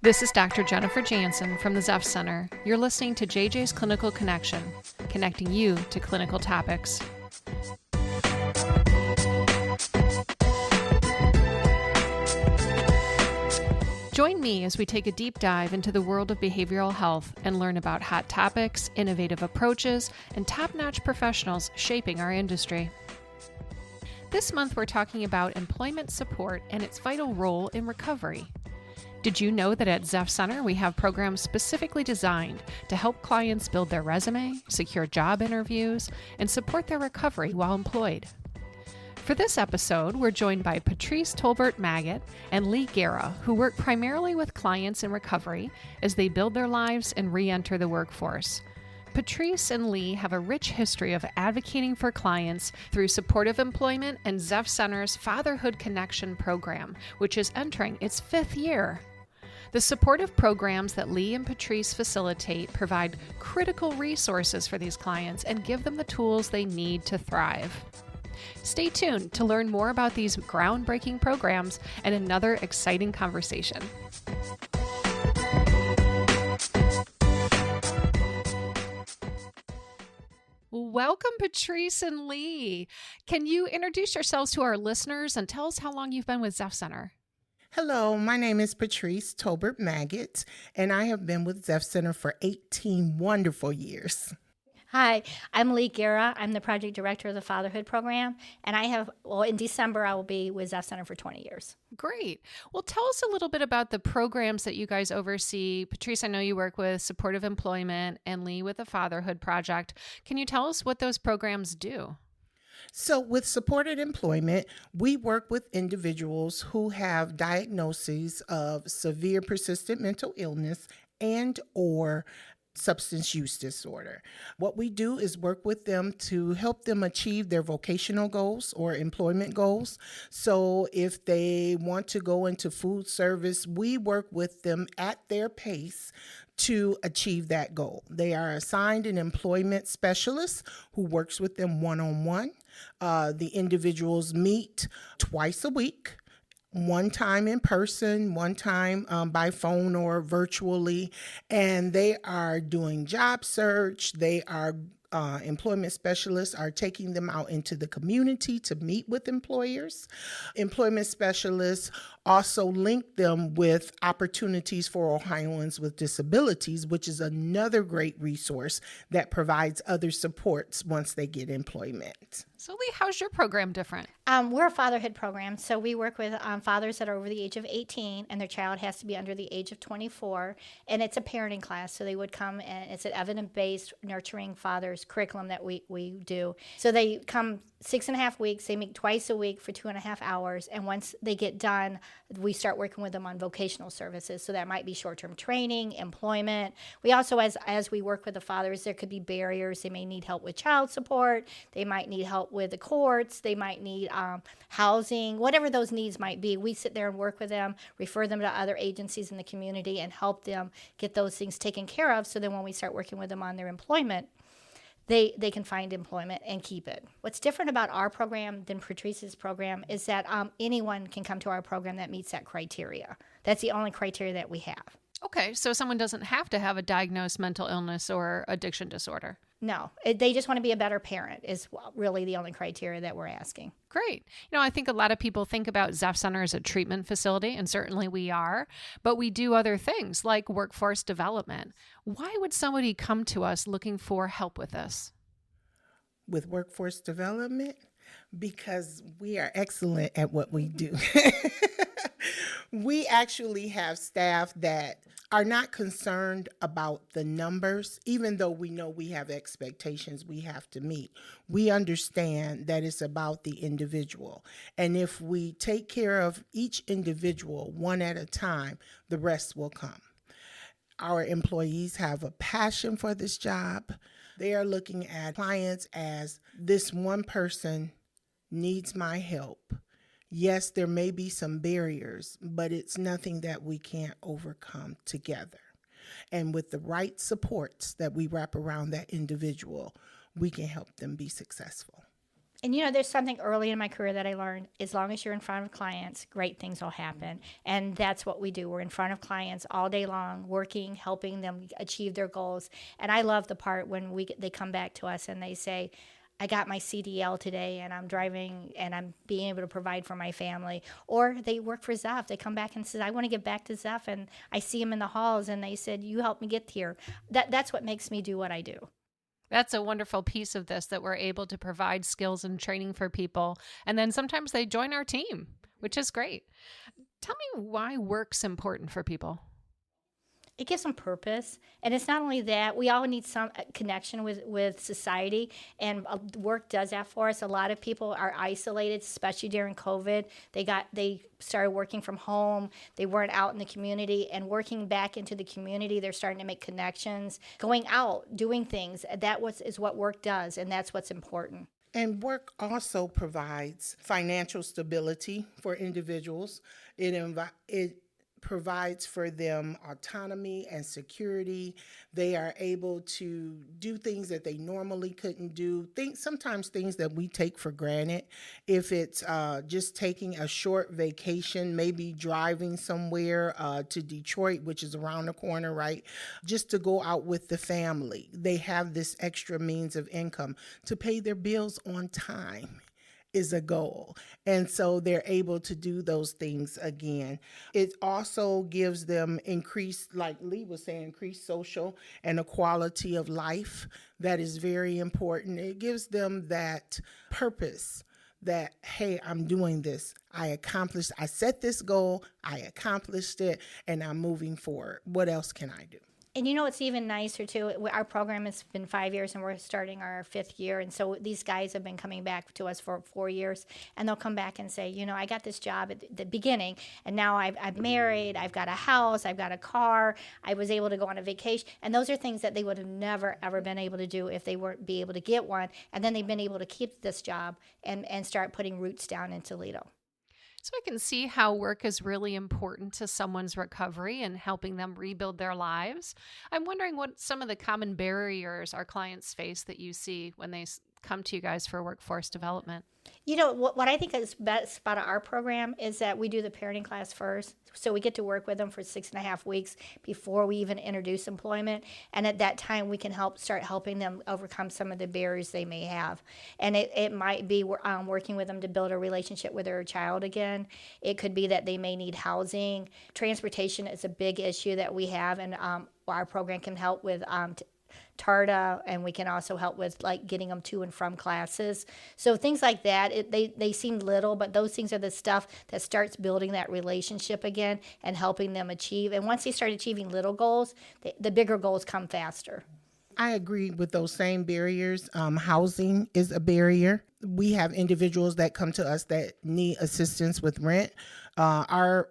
This is Dr. Jennifer Jansen from the Zepf Center. You're listening to JJ's Clinical Connection, connecting you to clinical topics. Join me as we take a deep dive into the world of behavioral health and learn about hot topics, innovative approaches, and top-notch professionals shaping our industry. This month, we're talking about employment support and its vital role in recovery. Did you know that at Zepf Center, we have programs specifically designed to help clients build their resume, secure job interviews, and support their recovery while employed? For this episode, we're joined by Patrece Maggot and Leigh Guerra, who work primarily with clients in recovery as they build their lives and re-enter the workforce. Patrece and Leigh have a rich history of advocating for clients through supportive employment and Zepf Center's Fatherhood Connection program, which is entering its 5th year. The supportive programs that Leigh and Patrece facilitate provide critical resources for these clients and give them the tools they need to thrive. Stay tuned to learn more about these groundbreaking programs and another exciting conversation. Welcome, Patrece and Leigh. Can you introduce yourselves to our listeners and tell us how long you've been with Zepf Center? Hello, my name is Patrece Maggot, and I have been with Zepf Center for 18 wonderful years. Hi, I'm Leigh Guerra. I'm the project director of the Fatherhood Program, and in December, I will be with Zepf Center for 20 years. Great. Well, tell us a little bit about the programs that you guys oversee. Patrece, I know you work with supportive employment and Leigh with the Fatherhood Project. Can you tell us what those programs do? So with supported employment, we work with individuals who have diagnoses of severe persistent mental illness and or substance use disorder. What we do is work with them to help them achieve their vocational goals or employment goals. So if they want to go into food service, we work with them at their pace to achieve that goal. They are assigned an employment specialist who works with them one-on-one. The individuals meet twice a week. One time in person, one time by phone or virtually, and they are doing job search. They are employment specialists are taking them out into the community to meet with employers. Employment specialists also link them with opportunities for Ohioans with disabilities, which is another great resource that provides other supports once they get employment. So Leigh, how's your program different? We're a fatherhood program, so we work with fathers that are over the age of 18, and their child has to be under the age of 24, and it's a parenting class, so they would come, and it's an evidence-based nurturing fathers curriculum that we do. So they come 6.5 weeks, they meet twice a week for 2.5 hours, and once they get done, we start working with them on vocational services. So that might be short-term training, employment. We also, as we work with the fathers, there could be barriers. They may need help with child support. They might need help with the courts. They might need housing, whatever those needs might be. We sit there and work with them, refer them to other agencies in the community, and help them get those things taken care of. So then when we start working with them on their employment, they can find employment and keep it. What's different about our program than Patrece's program is that anyone can come to our program that meets that criteria. That's the only criteria that we have. Okay, so someone doesn't have to have a diagnosed mental illness or addiction disorder. No, they just want to be a better parent is really the only criteria that we're asking. Great. I think a lot of people think about Zepf Center as a treatment facility, and certainly we are, but we do other things like workforce development. Why would somebody come to us looking for help with this? With workforce development? Because we are excellent at what we do. We actually have staff that are not concerned about the numbers, even though we know we have expectations we have to meet. We understand that it's about the individual. And if we take care of each individual one at a time, the rest will come. Our employees have a passion for this job. They are looking at clients as this one person needs my help. Yes, there may be some barriers, but it's nothing that we can't overcome together. And with the right supports that we wrap around that individual, we can help them be successful. And there's something early in my career that I learned: as long as you're in front of clients, great things will happen. And that's what we do. We're in front of clients all day long, working, helping them achieve their goals. And I love the part when they come back to us and they say, I got my CDL today and I'm driving and I'm being able to provide for my family. Or they work for Zepf. They come back and say, I want to get back to Zepf. And I see them in the halls and they said, you helped me get here. That's what makes me do what I do. That's a wonderful piece of this, that we're able to provide skills and training for people. And then sometimes they join our team, which is great. Tell me why work's important for people. It gives them purpose. And it's not only that, we all need some connection with society, and work does that for us. A lot of people are isolated, especially during COVID. They started working from home. They weren't out in the community, and working back into the community, they're starting to make connections, going out, doing things. Is what work does, and that's what's important. And work also provides financial stability for individuals. It provides for them autonomy and security. They are able to do things that they normally couldn't do. Sometimes things that we take for granted. If it's just taking a short vacation, maybe driving somewhere to Detroit, which is around the corner, right? Just to go out with the family. They have this extra means of income to pay their bills on time is a goal. And so they're able to do those things again. It also gives them increased, like Leigh was saying, increased social and a quality of life that is very important. It gives them that purpose that, hey, I'm doing this. I set this goal, I accomplished it, and I'm moving forward. What else can I do? And it's even nicer too. Our program has been 5 years and we're starting our 5th year. And so these guys have been coming back to us for 4 years, and they'll come back and say, I got this job at the beginning, and now I'm married, I've got a house, I've got a car, I was able to go on a vacation. And those are things that they would have never, ever been able to do if they weren't be able to get one. And then they've been able to keep this job and start putting roots down in Toledo. So I can see how work is really important to someone's recovery and helping them rebuild their lives. I'm wondering what some of the common barriers our clients face that you see when they come to you guys for workforce development. What I think is best about our program is that we do the parenting class first. So we get to work with them for 6.5 weeks before we even introduce employment. And at that time, we can start helping them overcome some of the barriers they may have. And it might be working with them to build a relationship with their child again. It could be that they may need housing. Transportation is a big issue that we have, and our program can help with TARDA, and we can also help with getting them to and from classes. So things like that, they seem little, but those things are the stuff that starts building that relationship again and helping them achieve. And once they start achieving little goals, the bigger goals come faster. I agree with those same barriers. Housing is a barrier. We have individuals that come to us that need assistance with rent. Our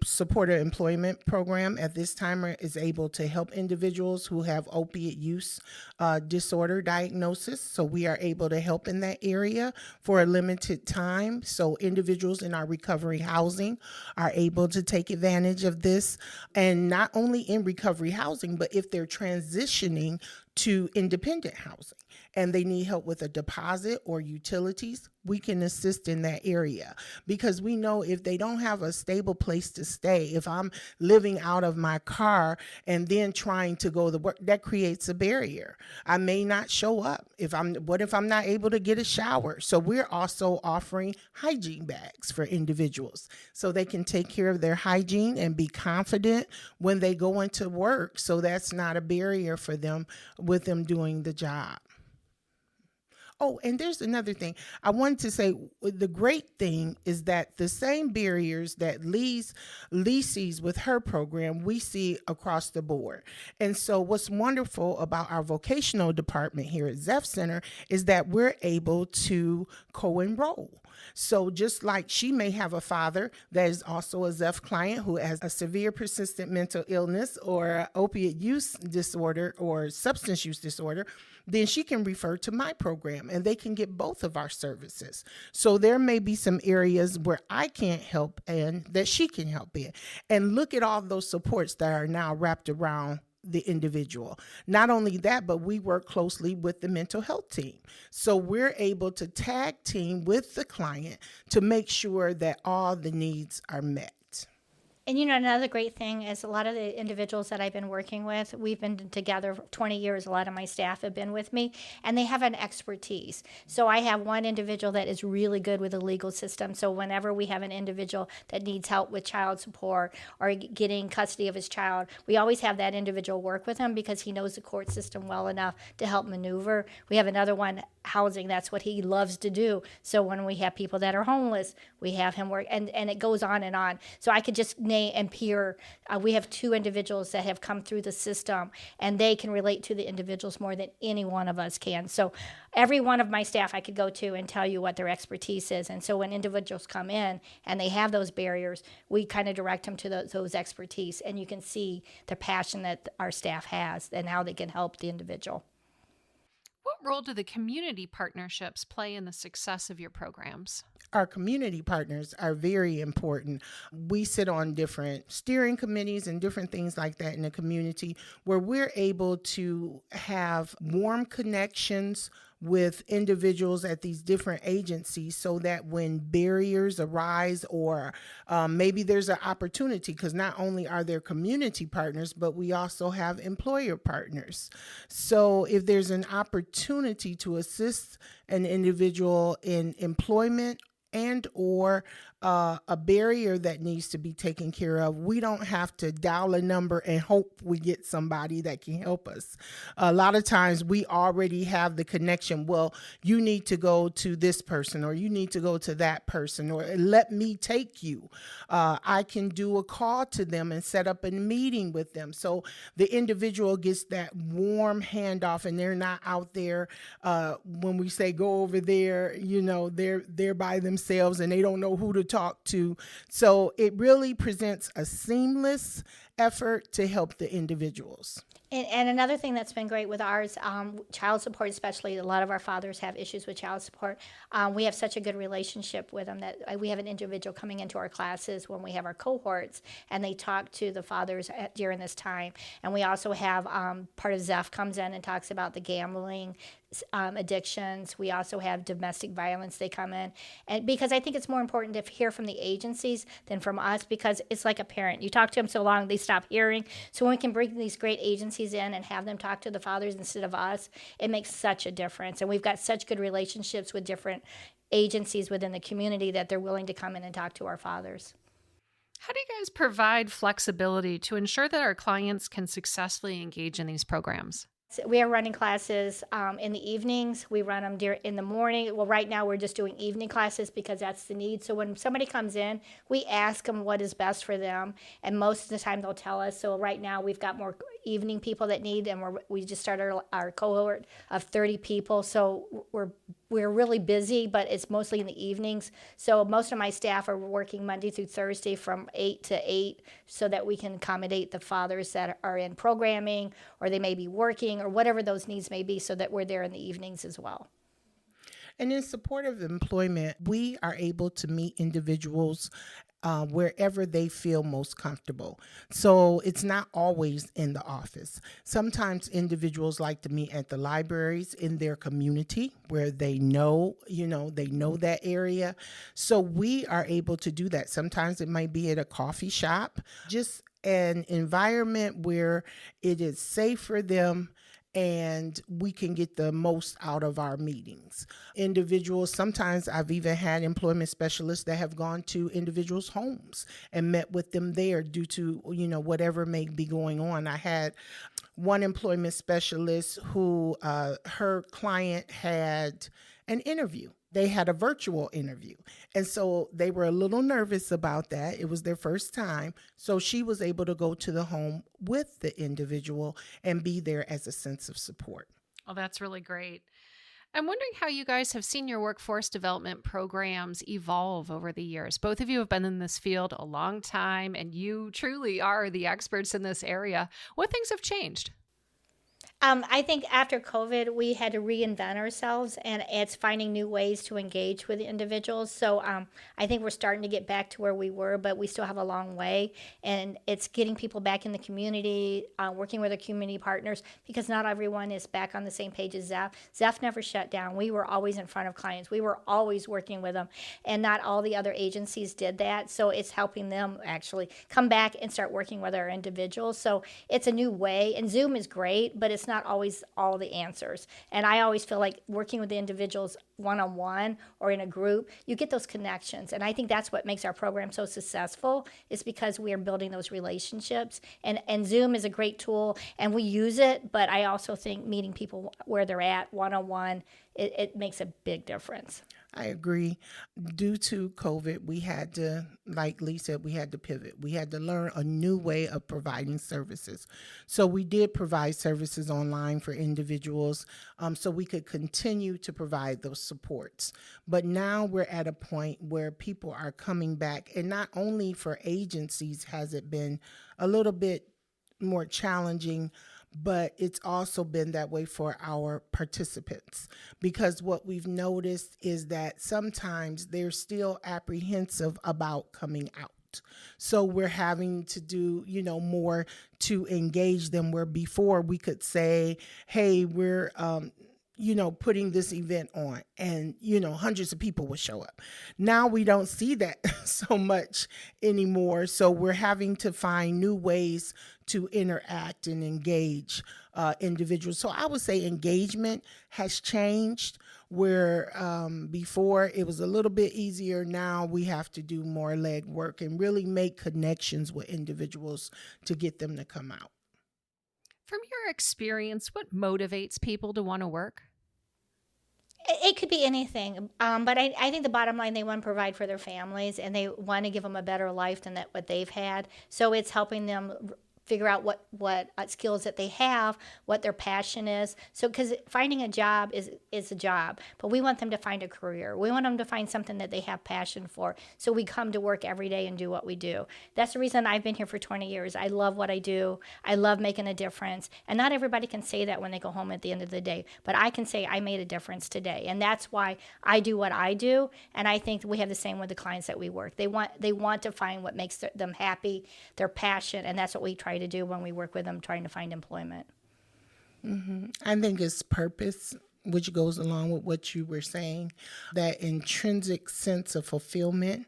supported employment program at this time is able to help individuals who have opiate use disorder diagnosis. So we are able to help in that area for a limited time. So individuals in our recovery housing are able to take advantage of this. And not only in recovery housing, but if they're transitioning to independent housing and they need help with a deposit or utilities, we can assist in that area, because we know if they don't have a stable place to stay, if I'm living out of my car and then trying to go to work, that creates a barrier. I may not show up. What if I'm not able to get a shower? So we're also offering hygiene bags for individuals so they can take care of their hygiene and be confident when they go into work. So that's not a barrier for them with them doing the job. Oh, and there's another thing. I wanted to say the great thing is that the same barriers that Leigh sees with her program, we see across the board. And so what's wonderful about our vocational department here at Zepf Center is that we're able to co-enroll. So just like she may have a father that is also a Zepf client who has a severe persistent mental illness or opiate use disorder or substance use disorder, then she can refer to my program and they can get both of our services. So there may be some areas where I can't help and that she can help in. And look at all those supports that are now wrapped around the individual. Not only that, but we work closely with the mental health team. So we're able to tag team with the client to make sure that all the needs are met. And another great thing is a lot of the individuals that I've been working with, we've been together for 20 years. A lot of my staff have been with me, and they have an expertise. So I have one individual that is really good with the legal system. So whenever we have an individual that needs help with child support or getting custody of his child, we always have that individual work with him because he knows the court system well enough to help maneuver. We have another one, housing. That's what he loves to do. So when we have people that are homeless, we have him work, and it goes on and on. So I could just name and peer. We have 2 individuals that have come through the system, and they can relate to the individuals more than any one of us can. So every one of my staff I could go to and tell you what their expertise is. And so when individuals come in and they have those barriers, we kind of direct them to those expertise, and you can see the passion that our staff has and how they can help the individual. What role do the community partnerships play in the success of your programs? Our community partners are very important. We sit on different steering committees and different things like that in the community where we're able to have warm connections with individuals at these different agencies so that when barriers arise or maybe there's an opportunity, because not only are there community partners, but we also have employer partners. So if there's an opportunity to assist an individual in employment and or a barrier that needs to be taken care of, we don't have to dial a number and hope we get somebody that can help us. A lot of times we already have the connection. Well, you need to go to this person or you need to go to that person or let me take you. I can do a call to them and set up a meeting with them. So the individual gets that warm handoff and they're not out there when we say go over there, they're by themselves and they don't know who to talk to. So it really presents a seamless effort to help the individuals. And another thing that's been great with ours, child support especially, a lot of our fathers have issues with child support. We have such a good relationship with them that we have an individual coming into our classes when we have our cohorts, and they talk to the fathers during this time. And we also have part of Zepf comes in and talks about the gambling addictions. We also have domestic violence. They come in, and because I think it's more important to hear from the agencies than from us, because it's like a parent. You talk to them so long, they stop hearing. So when we can bring these great agencies in and have them talk to the fathers instead of us, it makes such a difference. And we've got such good relationships with different agencies within the community that they're willing to come in and talk to our fathers. How do you guys provide flexibility to ensure that our clients can successfully engage in these programs? We are running classes in the evenings. We run them in the morning. Well, right now we're just doing evening classes because that's the need. So when somebody comes in, we ask them what is best for them, and most of the time they'll tell us. So right now we've got more evening people that need, and we just started our cohort of 30 people. So we're really busy, but it's mostly in the evenings. So most of my staff are working Monday through Thursday from 8 to 8 so that we can accommodate the fathers that are in programming or they may be working or whatever those needs may be, so that we're there in the evenings as well. And in support of employment, we are able to meet individuals wherever they feel most comfortable. So it's not always in the office. Sometimes individuals like to meet at the libraries in their community where they know that area. So we are able to do that. Sometimes it might be at a coffee shop, just an environment where it is safe for them and we can get the most out of our meetings. Individuals, sometimes I've even had employment specialists that have gone to individuals' homes and met with them there due to, whatever may be going on. I had one employment specialist who her client had an interview. They had a virtual interview. And so they were a little nervous about that. It was their first time. So she was able to go to the home with the individual and be there as a sense of support. Oh, that's really great. I'm wondering how you guys have seen your workforce development programs evolve over the years. Both of you have been in this field a long time, and you truly are the experts in this area. What things have changed? I think after COVID, we had to reinvent ourselves, and it's finding new ways to engage with individuals. So I think we're starting to get back to where we were, but we still have a long way. And it's getting people back in the community, working with our community partners, because not everyone is back on the same page as Zepf. Zepf never shut down. We were always in front of clients. We were always working with them, and not all the other agencies did that. So it's helping them actually come back and start working with our individuals. So it's a new way, and Zoom is great, but it's not always all the answers. And I always feel like working with the individuals one-on-one or in a group, you get those connections. And I think that's what makes our program so successful, is because we are building those relationships. And Zoom is a great tool, and we use it, but I also think meeting people where they're at one-on-one, it makes a big difference. I agree. Due to COVID, we had to, like Leigh said, we had to pivot. We had to learn a new way of providing services. So we did provide services online for individuals, so we could continue to provide those supports. But now we're at a point where people are coming back, and not only for agencies has it been a little bit more challenging, but it's also been that way for our participants, because what we've noticed is that sometimes they're still apprehensive about coming out. So we're having to do, more to engage them, where before we could say, hey, we're, putting this event on, and, hundreds of people would show up. Now we don't see that so much anymore. So we're having to find new ways to interact and engage individuals. So I would say engagement has changed, where before it was a little bit easier. Now we have to do more legwork and really make connections with individuals to get them to come out. From your experience, what motivates people to want to work? It could be anything, but I think the bottom line, they want to provide for their families, and they want to give them a better life than what they've had. So it's helping them figure out what skills that they have, what their passion is. So, because finding a job is a job, but we want them to find a career. We want them to find something that they have passion for. So we come to work every day and do what we do. That's the reason I've been here for 20 years. I love what I do. I love making a difference. And not everybody can say that when they go home at the end of the day, but I can say I made a difference today. And that's why I do what I do. And I think we have the same with the clients that we work. They want to find what makes them happy, their passion, and that's what we try to do when we work with them trying to find employment. Mm-hmm. I think it's purpose, which goes along with what you were saying, that intrinsic sense of fulfillment,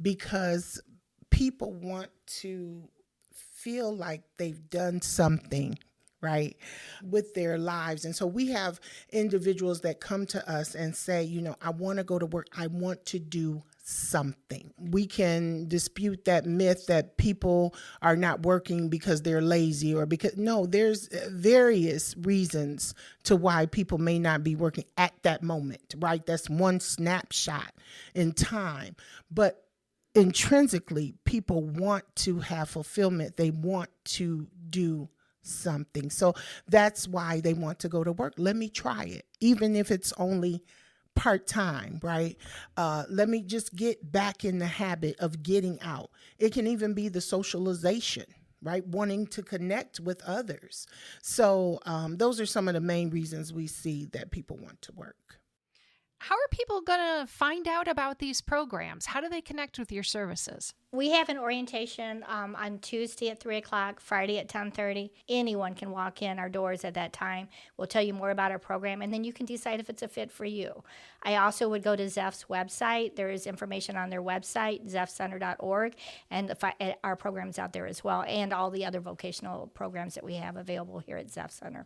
because people want to feel like they've done something right with their lives. And so we have individuals that come to us and say, I want to go to work. I want to do something. We can dispute that myth that people are not working because they're lazy, or because, no, there's various reasons to why people may not be working at that moment, right? That's one snapshot in time. But intrinsically, people want to have fulfillment. They want to do something. So that's why they want to go to work. Let me try it, even if it's only part-time, right? Let me just get back in the habit of getting out. It can even be the socialization, right? Wanting to connect with others. So those are some of the main reasons we see that people want to work. How are people going to find out about these programs? How do they connect with your services? We have an orientation on Tuesday at 3 o'clock, Friday at 10:30. Anyone can walk in our doors at that time. We'll tell you more about our program, and then you can decide if it's a fit for you. I also would go to Zeff's website. There is information on their website, zeffcenter.org, and our programs out there as well, and all the other vocational programs that we have available here at Zepf Center.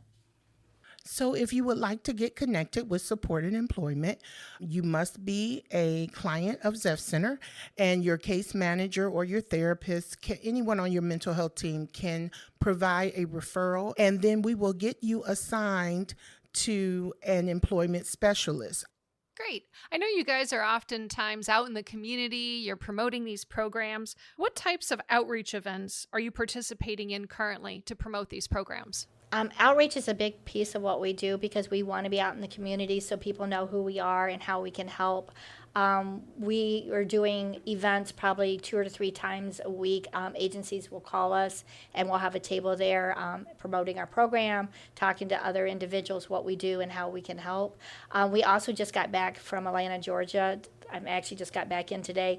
So if you would like to get connected with supported employment, you must be a client of Zepf Center, and your case manager or your therapist, anyone on your mental health team can provide a referral, and then we will get you assigned to an employment specialist. Great. I know you guys are oftentimes out in the community. You're promoting these programs. What types of outreach events are you participating in currently to promote these programs? Outreach is a big piece of what we do, because we want to be out in the community so people know who we are and how we can help. We are doing events probably 2 or 3 times a week. Agencies will call us and we'll have a table there promoting our program, talking to other individuals what we do and how we can help. We also just got back from Atlanta, Georgia. I actually just got back in today.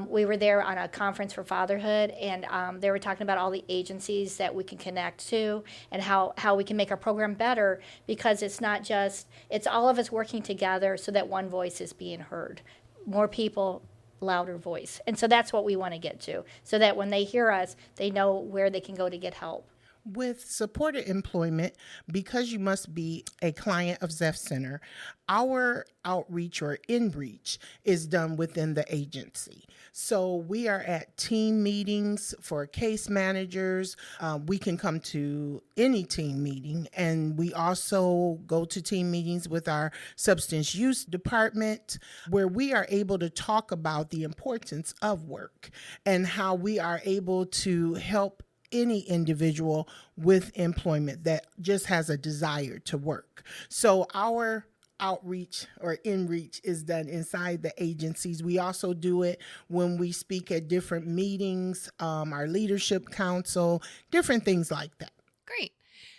We were there on a conference for fatherhood, and they were talking about all the agencies that we can connect to and how we can make our program better, because it's not just, it's all of us working together so that one voice is being heard. More people, louder voice. And so that's what we want to get to, so that when they hear us, they know where they can go to get help. With supported employment, because you must be a client of Zepf Center, our outreach or in-reach is done within the agency. So we are at team meetings for case managers. We can come to any team meeting, and we also go to team meetings with our substance use department, where we are able to talk about the importance of work and how we are able to help any individual with employment that just has a desire to work. So our outreach or in-reach is done inside the agencies. We also do it when we speak at different meetings, our leadership council, different things like that. Great.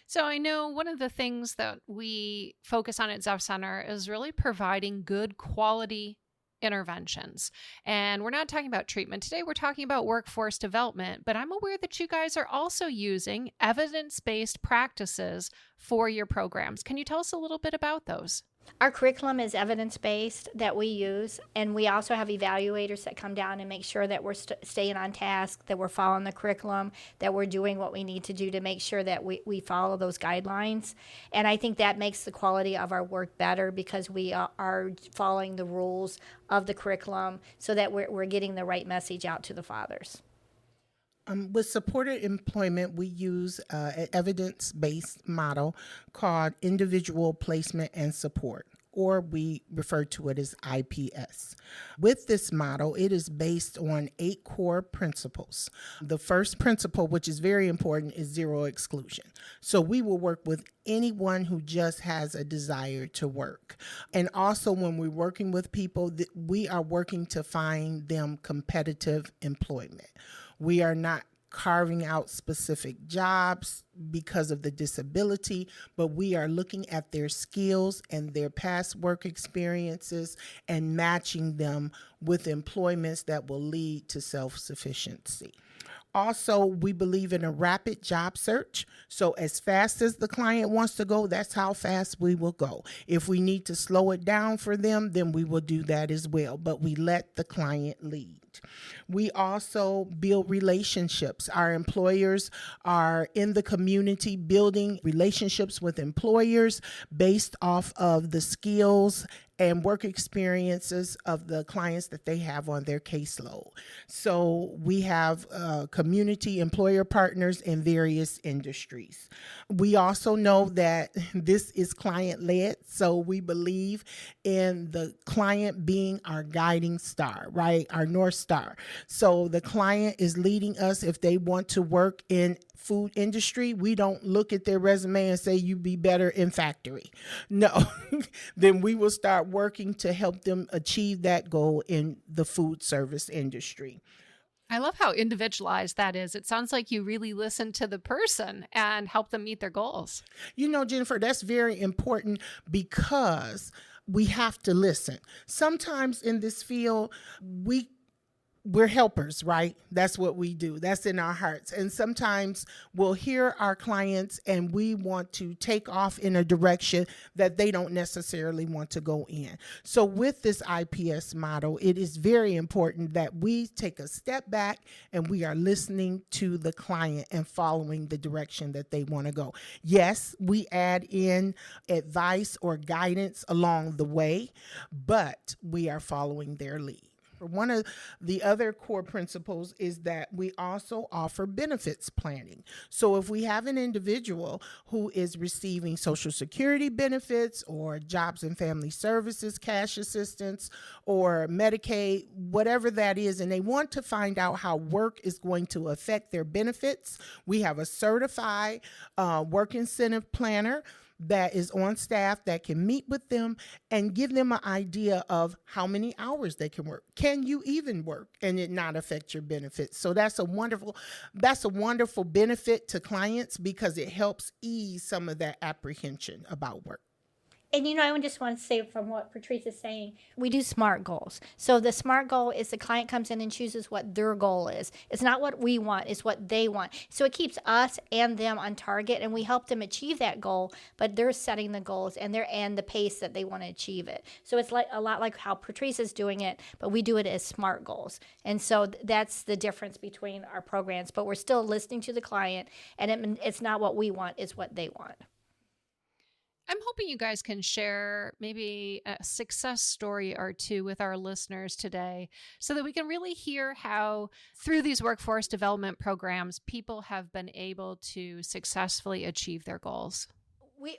So I know one of the things that we focus on at Zepf Center is really providing good quality interventions. And we're not talking about treatment today, we're talking about workforce development, but I'm aware that you guys are also using evidence-based practices for your programs. Can you tell us a little bit about those? Our curriculum is evidence-based that we use, and we also have evaluators that come down and make sure that we're staying on task, that we're following the curriculum, that we're doing what we need to do to make sure that we follow those guidelines. And I think that makes the quality of our work better, because we are following the rules of the curriculum so that we're getting the right message out to the fathers. With supported employment, we use an evidence-based model called individual placement and support, or we refer to it as IPS. With this model, it is based on 8 core principles. The first principle, which is very important, is zero exclusion. So we will work with anyone who just has a desire to work. And also, when we're working with people, we are working to find them competitive employment. We are not carving out specific jobs because of the disability, but we are looking at their skills and their past work experiences and matching them with employments that will lead to self-sufficiency. Also, we believe in a rapid job search. So as fast as the client wants to go, that's how fast we will go. If we need to slow it down for them, then we will do that as well. But we let the client lead. We also build relationships. Our employers are in the community building relationships with employers based off of the skills and work experiences of the clients that they have on their caseload. So we have community employer partners in various industries. We also know that this is client-led, so we believe in the client being our guiding star, right? Our North Star. So the client is leading us. If they want to work in food industry, we don't look at their resume and say, you be better in factory. No, then we will start working to help them achieve that goal in the food service industry. I love how individualized that is. It sounds like you really listen to the person and help them meet their goals. You know, Jennifer, that's very important, because we have to listen. Sometimes in this field, we're helpers, right? That's what we do. That's in our hearts. And sometimes we'll hear our clients and we want to take off in a direction that they don't necessarily want to go in. So with this IPS model, it is very important that we take a step back and we are listening to the client and following the direction that they want to go. Yes, we add in advice or guidance along the way, but we are following their lead. One of the other core principles is that we also offer benefits planning. So if we have an individual who is receiving Social Security benefits or Jobs and Family Services cash assistance or Medicaid, whatever that is, and they want to find out how work is going to affect their benefits, we have a certified work incentive planner that is on staff that can meet with them and give them an idea of how many hours they can work. Can you even work and it not affect your benefits? So that's a wonderful benefit to clients because it helps ease some of that apprehension about work. And, I just want to say from what Patrece is saying, we do SMART goals. So the SMART goal is the client comes in and chooses what their goal is. It's not what we want, it's what they want. So it keeps us and them on target, and we help them achieve that goal, but they're setting the goals and the pace that they want to achieve it. So it's like a lot like how Patrece is doing it, but we do it as SMART goals. And so that's the difference between our programs, but we're still listening to the client, and it's not what we want, it's what they want. I'm hoping you guys can share maybe a success story or two with our listeners today so that we can really hear how through these workforce development programs, people have been able to successfully achieve their goals.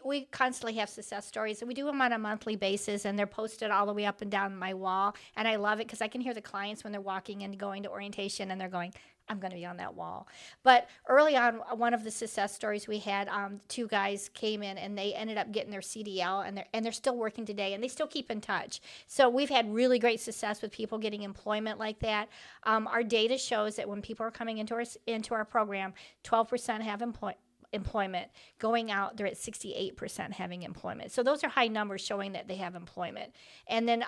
We constantly have success stories, and we do them on a monthly basis, and they're posted all the way up and down my wall. And I love it because I can hear the clients when they're walking and going to orientation, and they're going, I'm going to be on that wall. But early on, one of the success stories we had, two guys came in and they ended up getting their CDL, and they're still working today, and they still keep in touch. So we've had really great success with people getting employment like that. Our data shows that when people are coming into our program, 12% have employment. Going out, they're at 68% having employment. So those are high numbers showing that they have employment. And then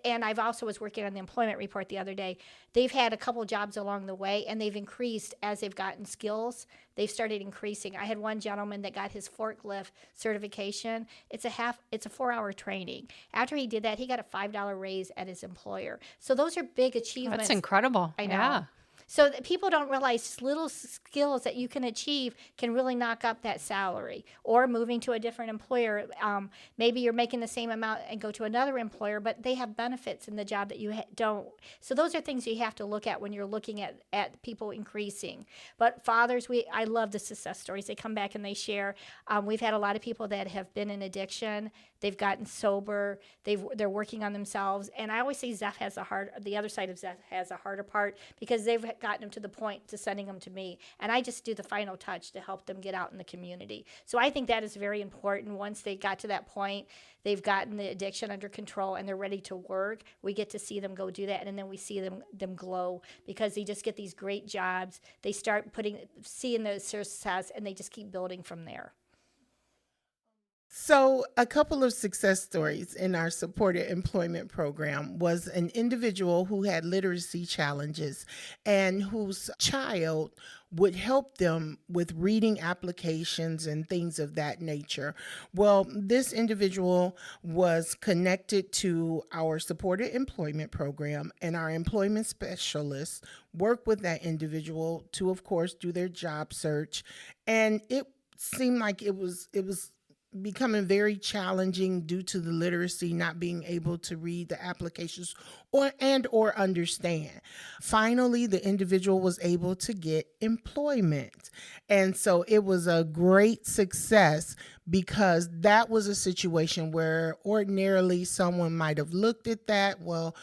and I've also was working on the employment report the other day. They've had a couple jobs along the way, and they've increased as they've gotten skills. They've started increasing. I had one gentleman that got his forklift certification. It's a 4-hour training. After he did that, he got a $5 raise at his employer. So those are big achievements. That's incredible. I know. Yeah. So that people don't realize little skills that you can achieve can really knock up that salary. Or moving to a different employer, maybe you're making the same amount and go to another employer, but they have benefits in the job that you don't. So those are things you have to look at when you're looking at people increasing. But fathers, I love the success stories. They come back and they share. We've had a lot of people that have been in addiction. They've gotten sober. They're working on themselves. And I always say Zepf has the other side of Zepf has a harder part because they've gotten them to the point to sending them to me. And I just do the final touch to help them get out in the community. So I think that is very important. Once they got to that point, they've gotten the addiction under control and they're ready to work. We get to see them go do that. And then we see them glow because they just get these great jobs. They start seeing the success and they just keep building from there. So a couple of success stories in our supported employment program was an individual who had literacy challenges and whose child would help them with reading applications and things of that nature. Well, this individual was connected to our supported employment program, and our employment specialists worked with that individual to, of course, do their job search. And it seemed like it was becoming very challenging due to the literacy, not being able to read the applications or understand. Finally, the individual was able to get employment. And so it was a great success because that was a situation where ordinarily someone might have looked at that, well,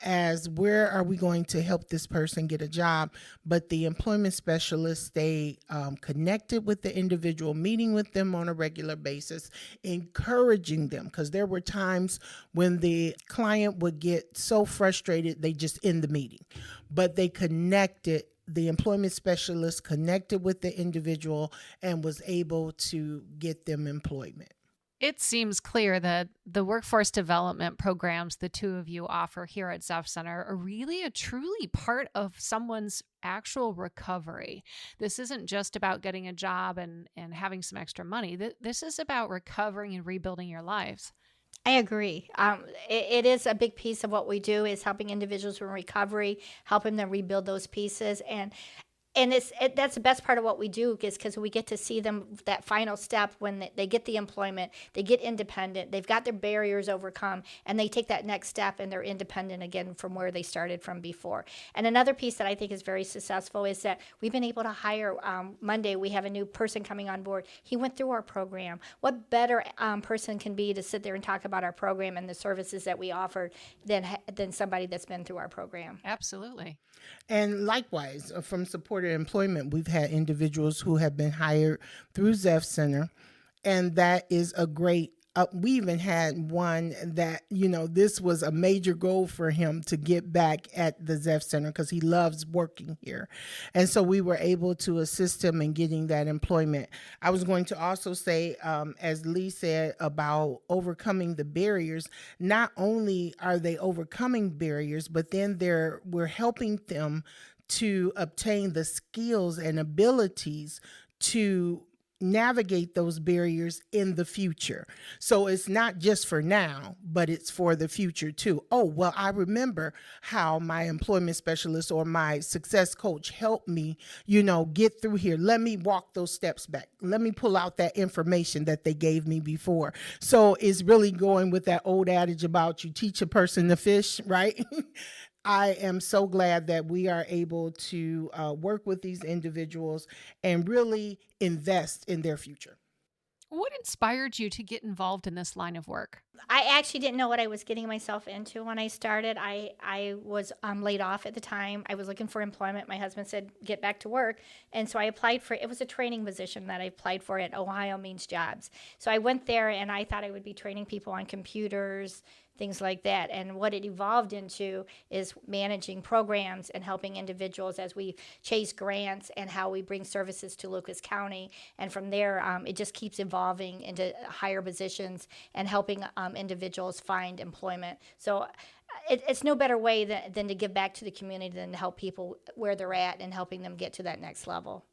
as where are we going to help this person get a job? But the employment specialists stay connected with the individual, meeting with them on a regular basis, encouraging them, because there were times when the client would get so frustrated they just end the meeting. But they connected. The employment specialist connected with the individual and was able to get them employment. It seems clear that the workforce development programs the two of you offer here at Zepf Center are really a truly part of someone's actual recovery. This isn't just about getting a job and having some extra money. This is about recovering and rebuilding your lives. I agree. It is a big piece of what we do is helping individuals in recovery, helping them rebuild those pieces. And that's the best part of what we do is because we get to see them that final step when they get the employment, they get independent, they've got their barriers overcome, and they take that next step and they're independent again from where they started from before. And another piece that I think is very successful is that we've been able to hire, Monday we have a new person coming on board. He went through our program. What better person can be to sit there and talk about our program and the services that we offer than somebody that's been through our program? Absolutely. And likewise, from supported employment, we've had individuals who have been hired through Zepf Center And that is a great, we even had one that, this was a major goal for him to get back at the Zepf Center because he loves working here. And so we were able to assist him in getting that employment. I was going to also say, as Leigh said about overcoming the barriers, not only are they overcoming barriers, but then we're helping them to obtain the skills and abilities to navigate those barriers in the future. So it's not just for now, but it's for the future too. Oh, well, I remember how my employment specialist or my success coach helped me, get through here. Let me walk those steps back. Let me pull out that information that they gave me before. So it's really going with that old adage about you teach a person to fish, right? I am so glad that we are able to work with these individuals and really invest in their future. What inspired you to get involved in this line of work? I actually didn't know what I was getting myself into when I started. I was laid off at the time. I was looking for employment. My husband said, get back to work. And so I applied for, it was a training position that I applied for at Ohio Means Jobs. So I went there and I thought I would be training people on computers, things like that. And what it evolved into is managing programs and helping individuals as we chase grants and how we bring services to Lucas County. And from there, it just keeps evolving into higher positions and helping individuals find employment. So it's no better way than to give back to the community than to help people where they're at and helping them get to that next level.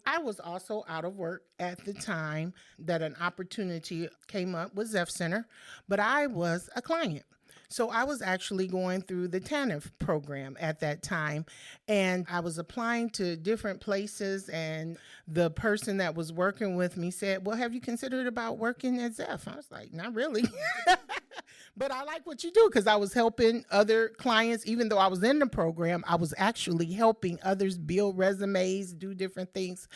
I was also out of work at the time that an opportunity came up with Zepf Center, but I was a client. So I was actually going through the TANF program at that time, and I was applying to different places, and the person that was working with me said, well, have you considered about working at Zepf? I was like, not really. But I like what you do because I was helping other clients. Even though I was in the program, I was actually helping others build resumes, do different things.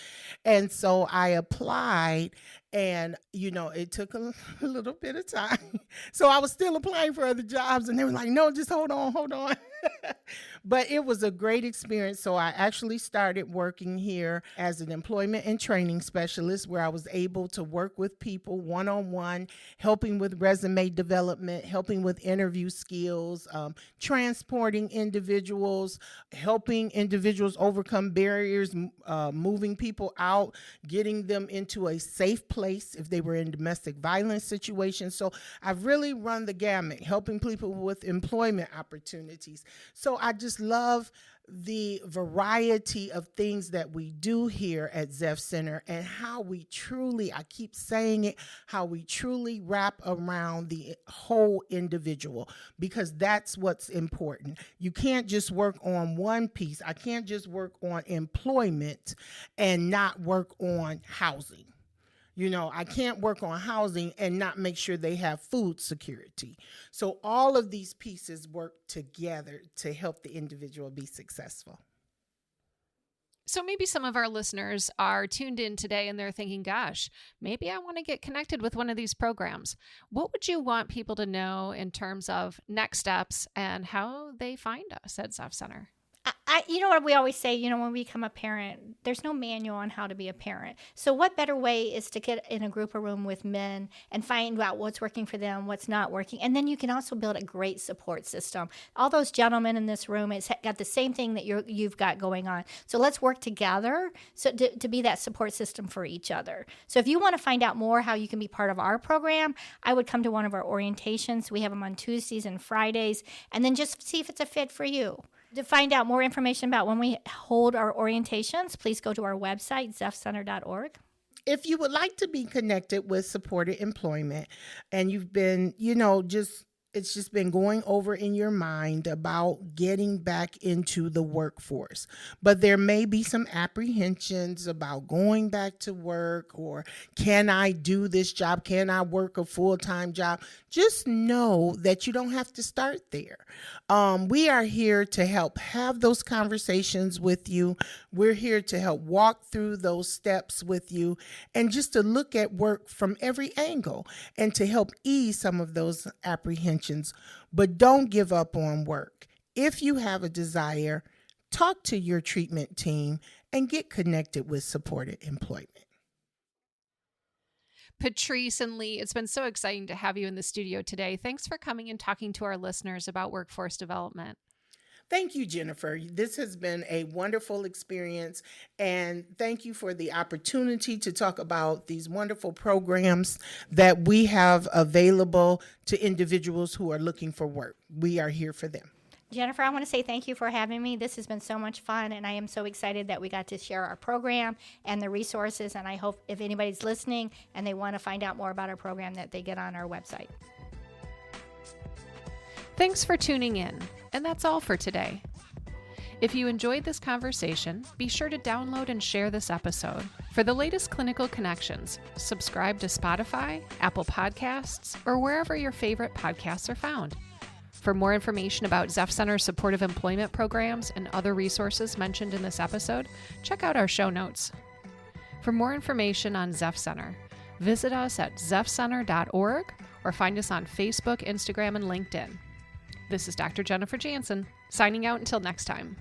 And so I applied, and, it took a little bit of time. So I was still applying for other jobs, and they were like, no, just hold on. But it was a great experience. So I actually started working here as an employment and training specialist, where I was able to work with people one-on-one, helping with resume development, helping with interview skills, transporting individuals, helping individuals overcome barriers, moving people out, getting them into a safe place if they were in domestic violence situations. So I've really run the gamut, helping people with employment opportunities. So I just love the variety of things that we do here at Zepf Center and how we truly, I keep saying it, how we truly wrap around the whole individual, because that's what's important. You can't just work on one piece. I can't just work on employment and not work on housing. I can't work on housing and not make sure they have food security. So all of these pieces work together to help the individual be successful. So maybe some of our listeners are tuned in today and they're thinking, gosh, maybe I want to get connected with one of these programs. What would you want people to know in terms of next steps and how they find us at Zepf Center? You know what we always say, when we become a parent, there's no manual on how to be a parent. So what better way is to get in a group or room with men and find out what's working for them, what's not working. And then you can also build a great support system. All those gentlemen in this room, it's got the same thing that you've got going on. So let's work together to be that support system for each other. So if you want to find out more how you can be part of our program, I would come to one of our orientations. We have them on Tuesdays and Fridays, and then just see if it's a fit for you. To find out more information about when we hold our orientations, please go to our website, zeffcenter.org. If you would like to be connected with supported employment and you've been, it's just been going over in your mind about getting back into the workforce, but there may be some apprehensions about going back to work, or can I do this job? Can I work a full-time job? Just know that you don't have to start there. We are here to help have those conversations with you. We're here to help walk through those steps with you and just to look at work from every angle and to help ease some of those apprehensions. But don't give up on work. If you have a desire, talk to your treatment team and get connected with supported employment. Patrece and Leigh, it's been so exciting to have you in the studio today. Thanks for coming and talking to our listeners about workforce development. Thank you, Jennifer. This has been a wonderful experience, and thank you for the opportunity to talk about these wonderful programs that we have available to individuals who are looking for work. We are here for them. Jennifer, I want to say thank you for having me. This has been so much fun, and I am so excited that we got to share our program and the resources, and I hope if anybody's listening and they want to find out more about our program that they get on our website. Thanks for tuning in, and that's all for today. If you enjoyed this conversation, be sure to download and share this episode. For the latest clinical connections, subscribe to Spotify, Apple Podcasts, or wherever your favorite podcasts are found. For more information about Zepf Center's supportive employment programs and other resources mentioned in this episode, check out our show notes. For more information on Zepf Center, visit us at zeffcenter.org or find us on Facebook, Instagram, and LinkedIn. This is Dr. Jennifer Jansen, signing out until next time.